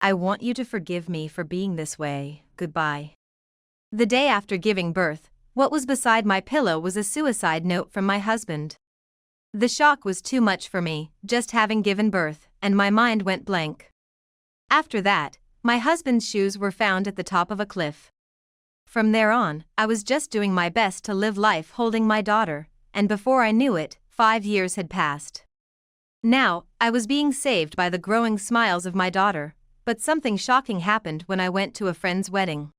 I want you to forgive me for being this way. Goodbye. The day after giving birth, what was beside my pillow was a suicide note from my husband. The shock was too much for me, just having given birth, and my mind went blank. After that, my husband's shoes were found at the top of a cliff. From there on, I was just doing my best to live life holding my daughter, and before I knew it, 5 years had passed. Now, I was being saved by the growing smiles of my daughter, but something shocking happened when I went to a friend's wedding.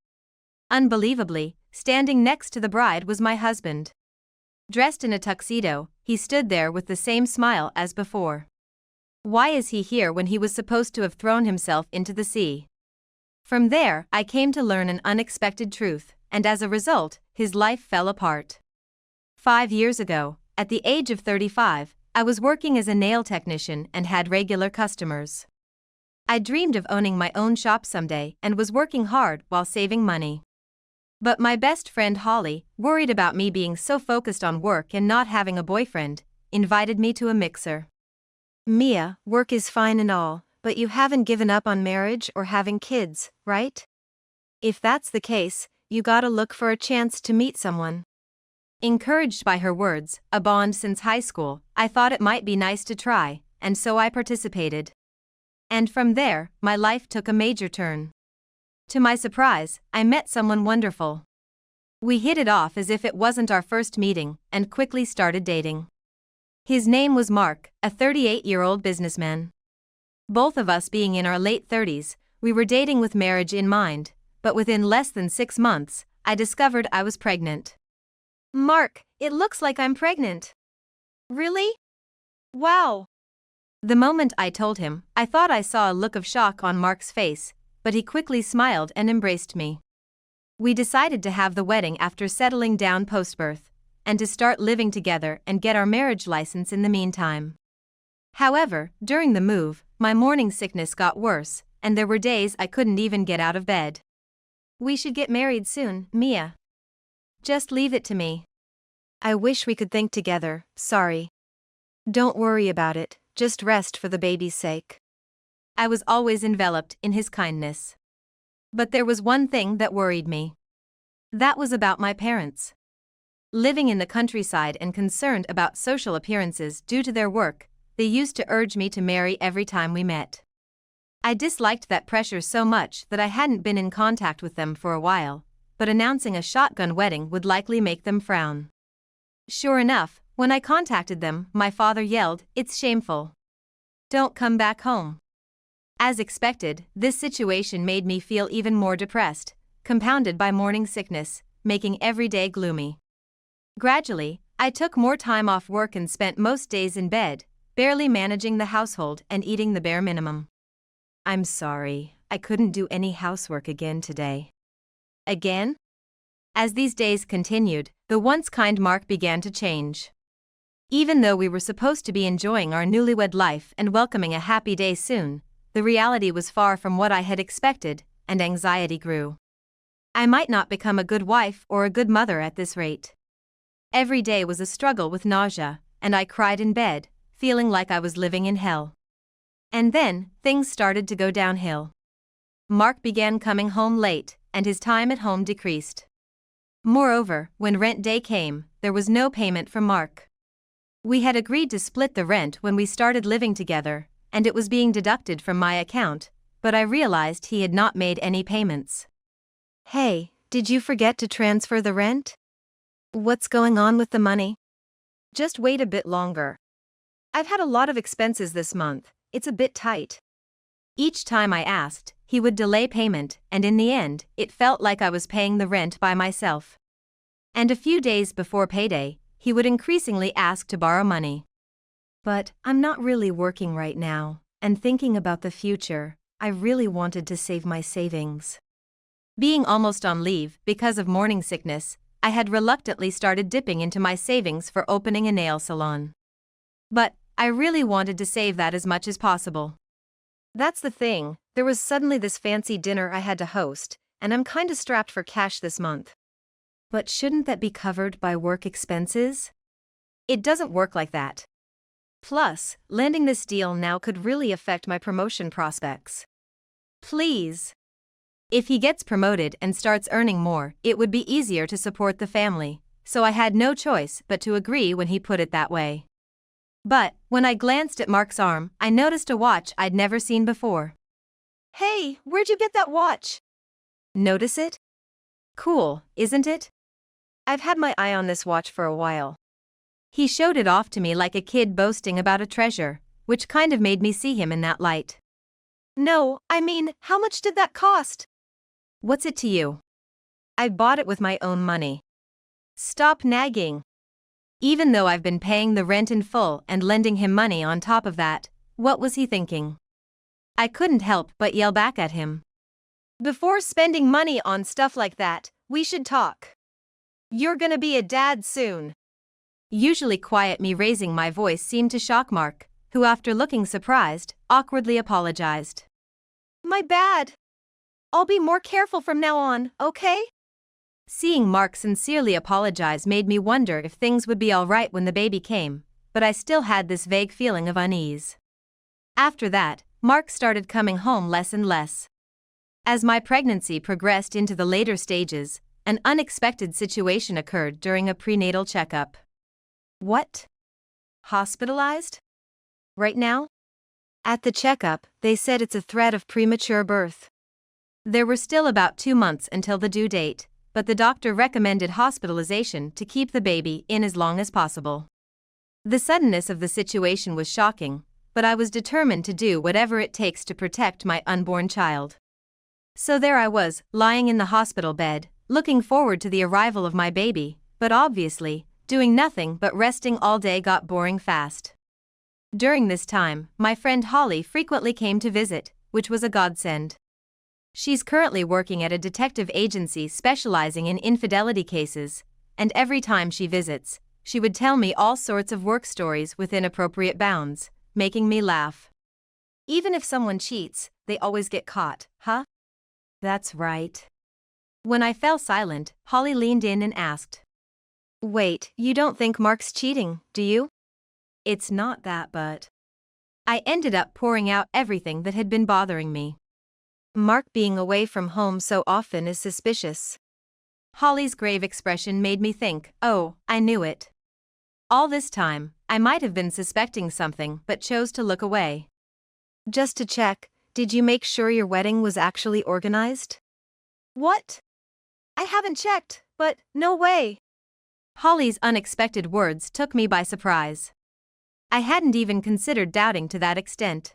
Unbelievably, standing next to the bride was my husband. Dressed in a tuxedo, he stood there with the same smile as before. Why is he here when he was supposed to have thrown himself into the sea? From there, I came to learn an unexpected truth, and as a result, his life fell apart. 5 years ago, at the age of 35, I was working as a nail technician and had regular customers. I dreamed of owning my own shop someday and was working hard while saving money. But my best friend Holly, worried about me being so focused on work and not having a boyfriend, invited me to a mixer. Mia, work is fine and all, but you haven't given up on marriage or having kids, right? If that's the case, you gotta look for a chance to meet someone. Encouraged by her words, a bond since high school, I thought it might be nice to try, and so I participated. And from there, my life took a major turn. To my surprise, I met someone wonderful. We hit it off as if it wasn't our first meeting, and quickly started dating. His name was Mark, a 38-year-old businessman. Both of us being in our late 30s, we were dating with marriage in mind, but within less than 6 months, I discovered I was pregnant. Mark, it looks like I'm pregnant. Really? Wow. The moment I told him, I thought I saw a look of shock on Mark's face, but he quickly smiled and embraced me. We decided to have the wedding after settling down post-birth, and to start living together and get our marriage license in the meantime. However, during the move, my morning sickness got worse, and there were days I couldn't even get out of bed. We should get married soon, Mia. Just leave it to me. I wish we could think together, sorry. Don't worry about it, just rest for the baby's sake. I was always enveloped in his kindness. But there was one thing that worried me. That was about my parents. Living in the countryside and concerned about social appearances due to their work, they used to urge me to marry every time we met. I disliked that pressure so much that I hadn't been in contact with them for a while, but announcing a shotgun wedding would likely make them frown. Sure enough, when I contacted them, my father yelled, "It's shameful. Don't come back home." As expected, this situation made me feel even more depressed, compounded by morning sickness, making every day gloomy. Gradually, I took more time off work and spent most days in bed, barely managing the household and eating the bare minimum. I'm sorry, I couldn't do any housework again today. Again? As these days continued, the once kind Mark began to change. Even though we were supposed to be enjoying our newlywed life and welcoming a happy day soon, the reality was far from what I had expected, and anxiety grew. I might not become a good wife or a good mother at this rate. Every day was a struggle with nausea, and I cried in bed, feeling like I was living in hell. And then, things started to go downhill. Mark began coming home late, and his time at home decreased. Moreover, when rent day came, there was no payment from Mark. We had agreed to split the rent when we started living together, and it was being deducted from my account, but I realized he had not made any payments. Hey, did you forget to transfer the rent? What's going on with the money? Just wait a bit longer. I've had a lot of expenses this month, it's a bit tight. Each time I asked, he would delay payment, and in the end, it felt like I was paying the rent by myself. And a few days before payday, he would increasingly ask to borrow money. But I'm not really working right now, and thinking about the future, I really wanted to save my savings. Being almost on leave because of morning sickness, I had reluctantly started dipping into my savings for opening a nail salon. But I really wanted to save that as much as possible. That's the thing, there was suddenly this fancy dinner I had to host, and I'm kinda strapped for cash this month. But shouldn't that be covered by work expenses? It doesn't work like that. Plus, landing this deal now could really affect my promotion prospects. Please. If he gets promoted and starts earning more, it would be easier to support the family, so I had no choice but to agree when he put it that way. But, when I glanced at Mark's arm, I noticed a watch I'd never seen before. Hey, where'd you get that watch? Notice it? Cool, isn't it? I've had my eye on this watch for a while. He showed it off to me like a kid boasting about a treasure, which kind of made me see him in that light. No, I mean, how much did that cost? What's it to you? I bought it with my own money. Stop nagging. Even though I've been paying the rent in full and lending him money on top of that, what was he thinking? I couldn't help but yell back at him. Before spending money on stuff like that, we should talk. You're gonna be a dad soon. Usually quiet me raising my voice seemed to shock Mark, who after looking surprised, awkwardly apologized. My bad. I'll be more careful from now on, okay? Seeing Mark sincerely apologize made me wonder if things would be alright when the baby came, but I still had this vague feeling of unease. After that, Mark started coming home less and less. As my pregnancy progressed into the later stages, an unexpected situation occurred during a prenatal checkup. What? Hospitalized? Right now? At the checkup, they said it's a threat of premature birth. There were still about 2 months until the due date, but the doctor recommended hospitalization to keep the baby in as long as possible. The suddenness of the situation was shocking, but I was determined to do whatever it takes to protect my unborn child. So there I was, lying in the hospital bed, looking forward to the arrival of my baby, but obviously, doing nothing but resting all day got boring fast. During this time, my friend Holly frequently came to visit, which was a godsend. She's currently working at a detective agency specializing in infidelity cases, and every time she visits, she would tell me all sorts of work stories within appropriate bounds, making me laugh. Even if someone cheats, they always get caught, huh? That's right. When I fell silent, Holly leaned in and asked, Wait, you don't think Mark's cheating, do you? It's not that, but... I ended up pouring out everything that had been bothering me. Mark being away from home so often is suspicious. Holly's grave expression made me think, oh, I knew it. All this time, I might have been suspecting something but chose to look away. Just to check, did you make sure your wedding was actually organized? What? I haven't checked, but no way. Holly's unexpected words took me by surprise. I hadn't even considered doubting to that extent.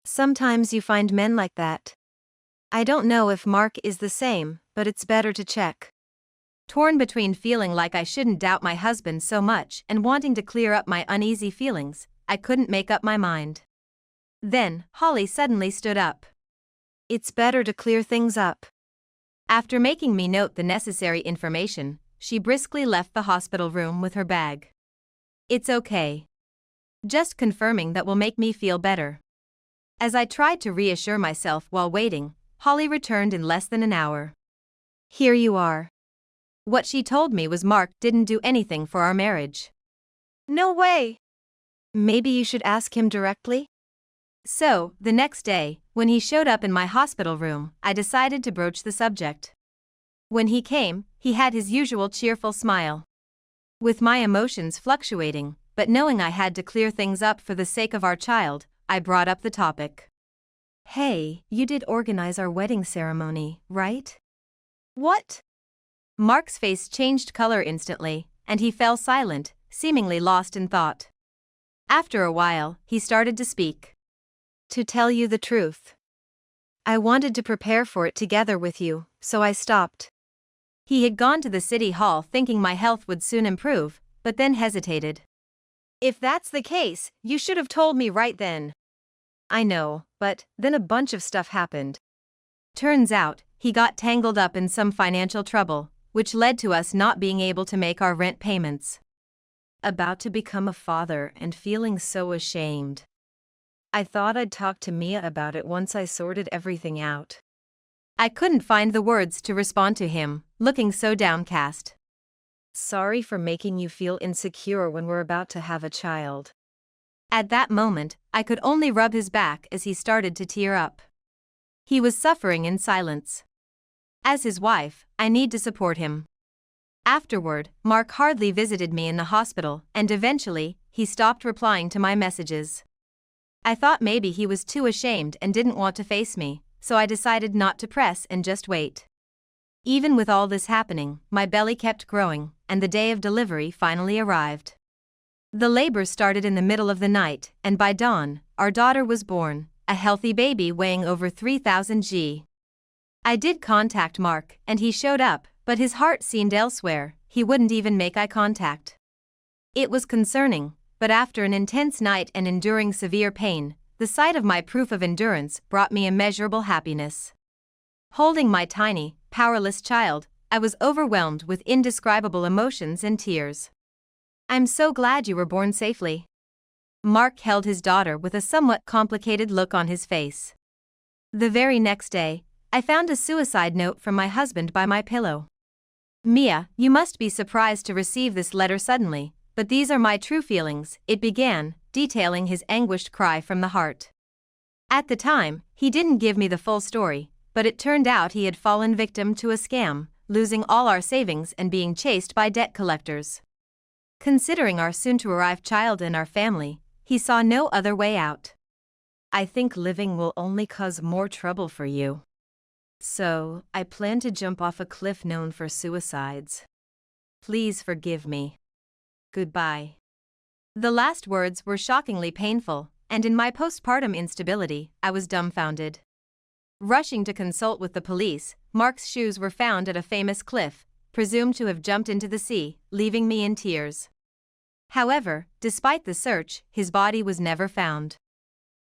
Sometimes you find men like that. I don't know if Mark is the same, but it's better to check. Torn between feeling like I shouldn't doubt my husband so much and wanting to clear up my uneasy feelings, I couldn't make up my mind. Then, Holly suddenly stood up. It's better to clear things up. After making me note the necessary information, she briskly left the hospital room with her bag. It's okay. Just confirming that will make me feel better. As I tried to reassure myself while waiting, Holly returned in less than an hour. Here you are. What she told me was Mark didn't do anything for our marriage. No way. Maybe you should ask him directly? So, the next day, when he showed up in my hospital room, I decided to broach the subject. When he came, he had his usual cheerful smile. With my emotions fluctuating, but knowing I had to clear things up for the sake of our child, I brought up the topic. Hey, you did organize our wedding ceremony, right? What? Mark's face changed color instantly, and he fell silent, seemingly lost in thought. After a while, he started to speak. To tell you the truth, I wanted to prepare for it together with you, so I stopped. He had gone to the city hall thinking my health would soon improve, but then hesitated. If that's the case, you should have told me right then. I know, but then a bunch of stuff happened. Turns out, he got tangled up in some financial trouble, which led to us not being able to make our rent payments. About to become a father and feeling so ashamed. I thought I'd talk to Mia about it once I sorted everything out. I couldn't find the words to respond to him, looking so downcast. Sorry for making you feel insecure when we're about to have a child. At that moment, I could only rub his back as he started to tear up. He was suffering in silence. As his wife, I need to support him. Afterward, Mark hardly visited me in the hospital, and eventually, he stopped replying to my messages. I thought maybe he was too ashamed and didn't want to face me, so I decided not to press and just wait. Even with all this happening, my belly kept growing, and the day of delivery finally arrived. The labor started in the middle of the night, and by dawn, our daughter was born, a healthy baby weighing over 3,000 g. I did contact Mark, and he showed up, but his heart seemed elsewhere. He wouldn't even make eye contact. It was concerning, but after an intense night and enduring severe pain, the sight of my proof of endurance brought me immeasurable happiness. Holding my tiny, powerless child, I was overwhelmed with indescribable emotions and tears. "I'm so glad you were born safely." Mark held his daughter with a somewhat complicated look on his face. The very next day, I found a suicide note from my husband by my pillow. "Mia, you must be surprised to receive this letter suddenly, but these are my true feelings," it began, detailing his anguished cry from the heart. At the time, he didn't give me the full story, but it turned out he had fallen victim to a scam, losing all our savings and being chased by debt collectors. Considering our soon-to-arrive child and our family, he saw no other way out. "I think living will only cause more trouble for you. So, I plan to jump off a cliff known for suicides. Please forgive me. Goodbye." The last words were shockingly painful, and in my postpartum instability, I was dumbfounded. Rushing to consult with the police, Mark's shoes were found at a famous cliff, presumed to have jumped into the sea, leaving me in tears. However, despite the search, his body was never found.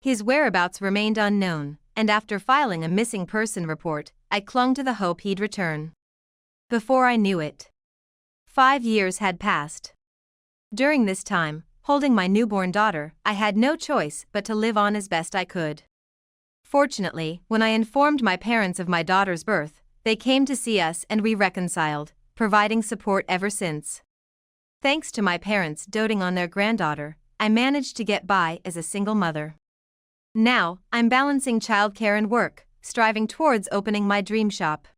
His whereabouts remained unknown, and after filing a missing person report, I clung to the hope he'd return. Before I knew it, 5 years had passed. During this time, holding my newborn daughter, I had no choice but to live on as best I could. Fortunately, when I informed my parents of my daughter's birth, they came to see us and we reconciled, providing support ever since. Thanks to my parents doting on their granddaughter, I managed to get by as a single mother. Now, I'm balancing childcare and work, striving towards opening my dream shop.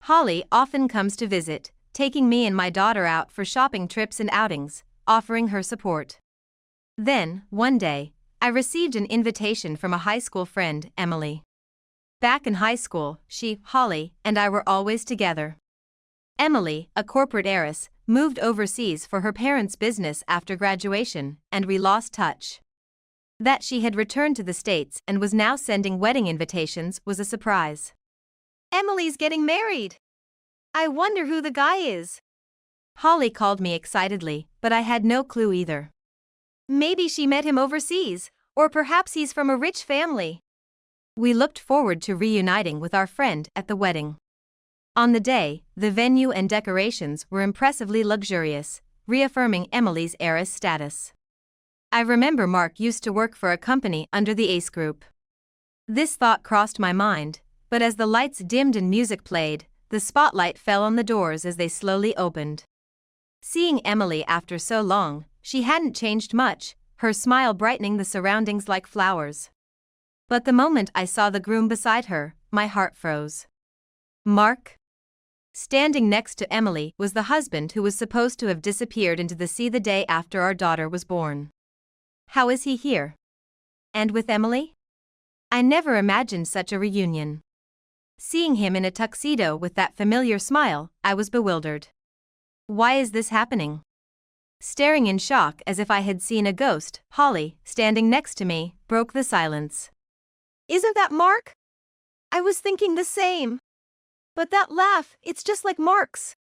Holly often comes to visit, taking me and my daughter out for shopping trips and outings, offering her support. Then, one day, I received an invitation from a high school friend, Emily. Back in high school, she, Holly, and I were always together. Emily, a corporate heiress, moved overseas for her parents' business after graduation, and we lost touch. That she had returned to the States and was now sending wedding invitations was a surprise. "Emily's getting married. I wonder who the guy is." Holly called me excitedly, but I had no clue either. "Maybe she met him overseas, or perhaps he's from a rich family." We looked forward to reuniting with our friend at the wedding. On the day, the venue and decorations were impressively luxurious, reaffirming Emily's heiress status. I remember Mark used to work for a company under the Ace Group. This thought crossed my mind, but as the lights dimmed and music played, the spotlight fell on the doors as they slowly opened. Seeing Emily after so long, she hadn't changed much, her smile brightening the surroundings like flowers. But the moment I saw the groom beside her, my heart froze. Mark? Standing next to Emily was the husband who was supposed to have disappeared into the sea the day after our daughter was born. How is he here? And with Emily? I never imagined such a reunion. Seeing him in a tuxedo with that familiar smile, I was bewildered. Why is this happening? Staring in shock as if I had seen a ghost, Holly, standing next to me, broke the silence. "Isn't that Mark? I was thinking the same. But that laugh, it's just like Mark's.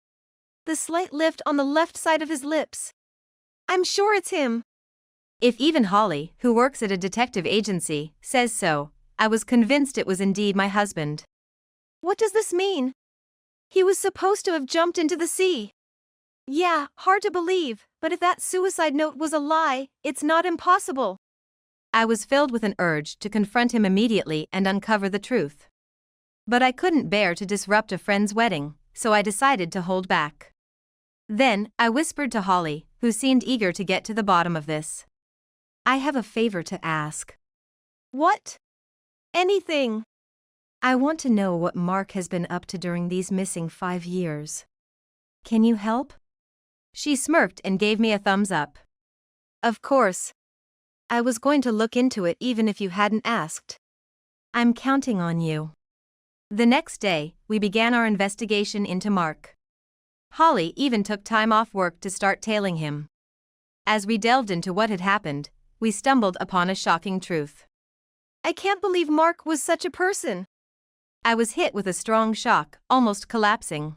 The slight lift on the left side of his lips. I'm sure it's him." If even Holly, who works at a detective agency, says so, I was convinced it was indeed my husband. "What does this mean? He was supposed to have jumped into the sea." "Yeah, hard to believe, but if that suicide note was a lie, it's not impossible." I was filled with an urge to confront him immediately and uncover the truth. But I couldn't bear to disrupt a friend's wedding, so I decided to hold back. Then, I whispered to Holly, who seemed eager to get to the bottom of this. "I have a favor to ask." "What?" "Anything." I want to know what Mark has been up to during these missing 5 years. Can you help? She smirked and gave me a thumbs up. Of course. I was going to look into it even if you hadn't asked. I'm counting on you. The next day, we began our investigation into Mark. Holly even took time off work to start tailing him. As we delved into what had happened, we stumbled upon a shocking truth. I can't believe Mark was such a person. I was hit with a strong shock, almost collapsing.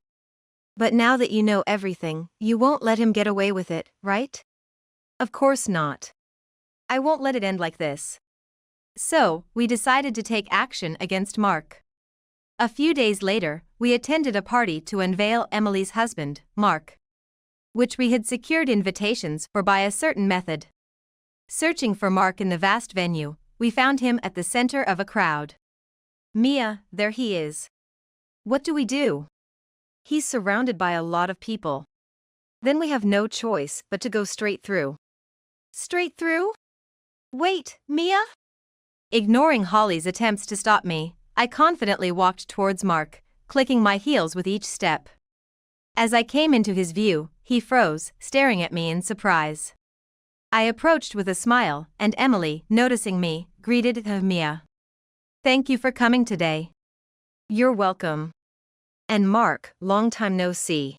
But now that you know everything, you won't let him get away with it, right? Of course not. I won't let it end like this. So, we decided to take action against Mark. A few days later, we attended a party to unveil Emily's husband, Mark, which we had secured invitations for by a certain method. Searching for Mark in the vast venue, we found him at the center of a crowd. Mia, there he is. What do we do? He's surrounded by a lot of people. Then we have no choice but to go straight through. Straight through? Wait, Mia? Ignoring Holly's attempts to stop me, I confidently walked towards Mark, clicking my heels with each step. As I came into his view, he froze, staring at me in surprise. I approached with a smile, and Emily, noticing me, greeted Mia. Thank you for coming today. You're welcome. And Mark, long time no see.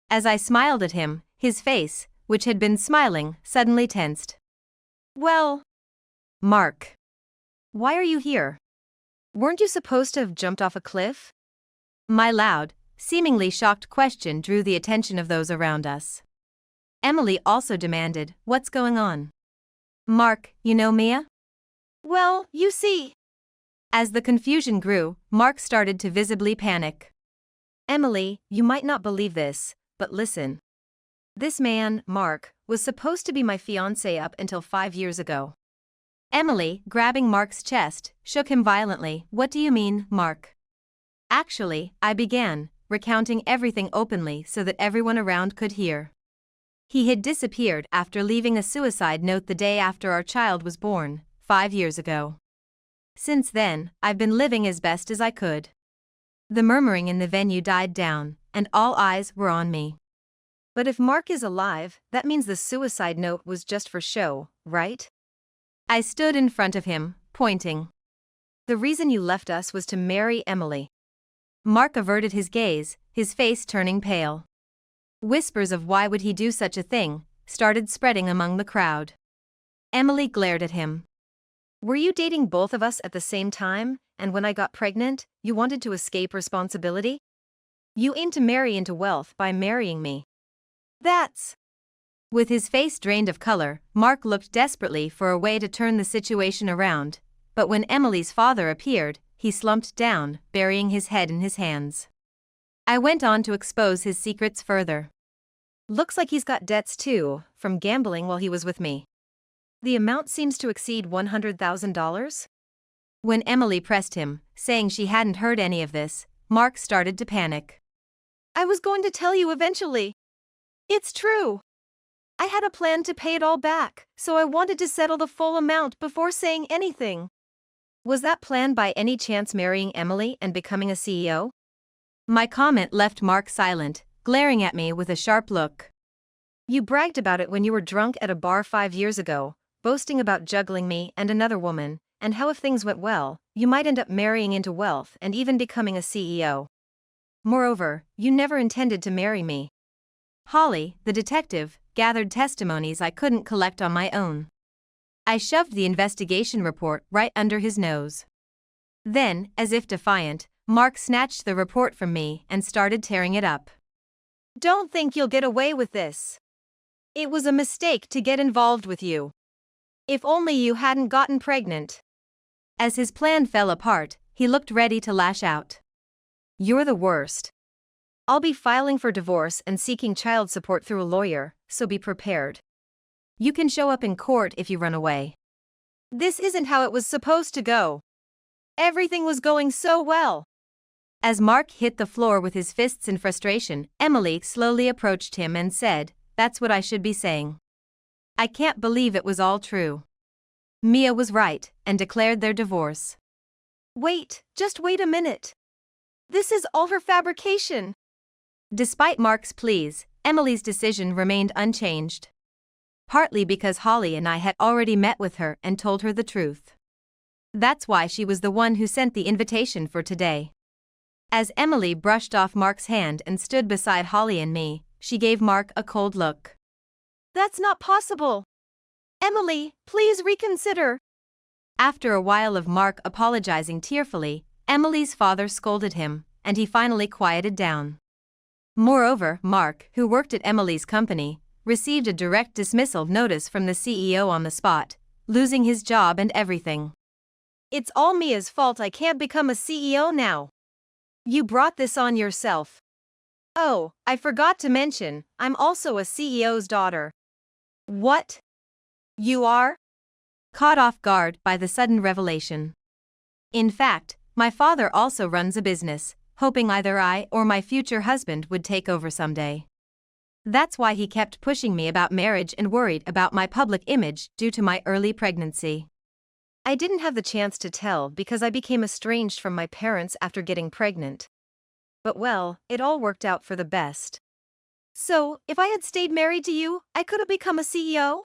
As I smiled at him, his face, which had been smiling, suddenly tensed. Well, Mark. Why are you here? Weren't you supposed to have jumped off a cliff? My loud, seemingly shocked question drew the attention of those around us. Emily also demanded, "What's going on?" Mark, you know Mia? Well, you see. As the confusion grew, Mark started to visibly panic. Emily, you might not believe this, but listen. This man, Mark, was supposed to be my fiancé up until 5 years ago. Emily, grabbing Mark's chest, shook him violently. What do you mean, Mark? Actually, I began, recounting everything openly so that everyone around could hear. He had disappeared after leaving a suicide note the day after our child was born, 5 years ago. Since then, I've been living as best as I could. The murmuring in the venue died down, and all eyes were on me. But if Mark is alive, that means the suicide note was just for show, right? I stood in front of him, pointing. The reason you left us was to marry Emily. Mark averted his gaze, his face turning pale. Whispers of why would he do such a thing started spreading among the crowd. Emily glared at him. Were you dating both of us at the same time, and when I got pregnant, you wanted to escape responsibility? You aimed to marry into wealth by marrying me. That's... With his face drained of color, Mark looked desperately for a way to turn the situation around, but when Emily's father appeared, he slumped down, burying his head in his hands. I went on to expose his secrets further. Looks like he's got debts too, from gambling while he was with me. The amount seems to exceed $100,000? When Emily pressed him, saying she hadn't heard any of this, Mark started to panic. I was going to tell you eventually. It's true. I had a plan to pay it all back, so I wanted to settle the full amount before saying anything. Was that plan by any chance marrying Emily and becoming a CEO? My comment left Mark silent, glaring at me with a sharp look. You bragged about it when you were drunk at a bar 5 years ago, boasting about juggling me and another woman, and how if things went well, you might end up marrying into wealth and even becoming a CEO. Moreover, you never intended to marry me. Holly, the detective, gathered testimonies I couldn't collect on my own. I shoved the investigation report right under his nose. Then, as if defiant, Mark snatched the report from me and started tearing it up. Don't think you'll get away with this. It was a mistake to get involved with you. If only you hadn't gotten pregnant. As his plan fell apart, he looked ready to lash out. You're the worst. I'll be filing for divorce and seeking child support through a lawyer, so be prepared. You can show up in court if you run away. This isn't how it was supposed to go. Everything was going so well. As Mark hit the floor with his fists in frustration, Emily slowly approached him and said, "That's what I should be saying. I can't believe it was all true." Mia was right, and declared their divorce. Wait, just wait a minute. This is all her fabrication. Despite Mark's pleas, Emily's decision remained unchanged. Partly because Holly and I had already met with her and told her the truth. That's why she was the one who sent the invitation for today. As Emily brushed off Mark's hand and stood beside Holly and me, she gave Mark a cold look. That's not possible. Emily, please reconsider. After a while of Mark apologizing tearfully, Emily's father scolded him, and he finally quieted down. Moreover, Mark, who worked at Emily's company, received a direct dismissal notice from the CEO on the spot, losing his job and everything. It's all Mia's fault I can't become a CEO now. You brought this on yourself. Oh, I forgot to mention, I'm also a CEO's daughter. What? You are? Caught off guard by the sudden revelation. In fact, my father also runs a business, hoping either I or my future husband would take over someday. That's why he kept pushing me about marriage and worried about my public image due to my early pregnancy. I didn't have the chance to tell because I became estranged from my parents after getting pregnant. But well, it all worked out for the best. So, if I had stayed married to you, I could have become a CEO?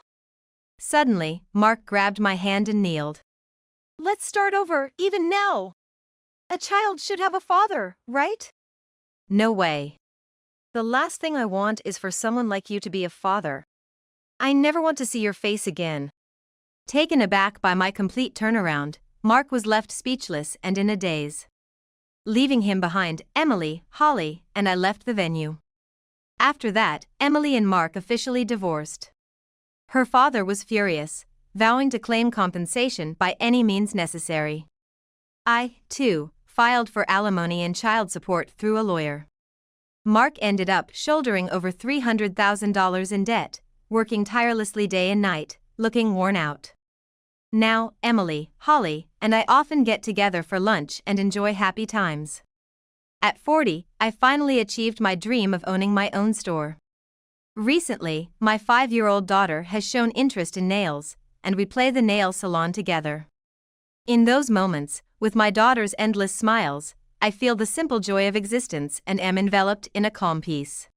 Suddenly, Mark grabbed my hand and kneeled. Let's start over, even now. A child should have a father, right? No way. The last thing I want is for someone like you to be a father. I never want to see your face again. Taken aback by my complete turnaround, Mark was left speechless and in a daze. Leaving him behind, Emily, Holly, and I left the venue. After that, Emily and Mark officially divorced. Her father was furious, vowing to claim compensation by any means necessary. I, too, filed for alimony and child support through a lawyer. Mark ended up shouldering over $300,000 in debt, working tirelessly day and night, looking worn out. Now, Emily, Holly, and I often get together for lunch and enjoy happy times. At 40, I finally achieved my dream of owning my own store. Recently, my 5-year-old daughter has shown interest in nails, and we play the nail salon together. In those moments, with my daughter's endless smiles, I feel the simple joy of existence and am enveloped in a calm peace.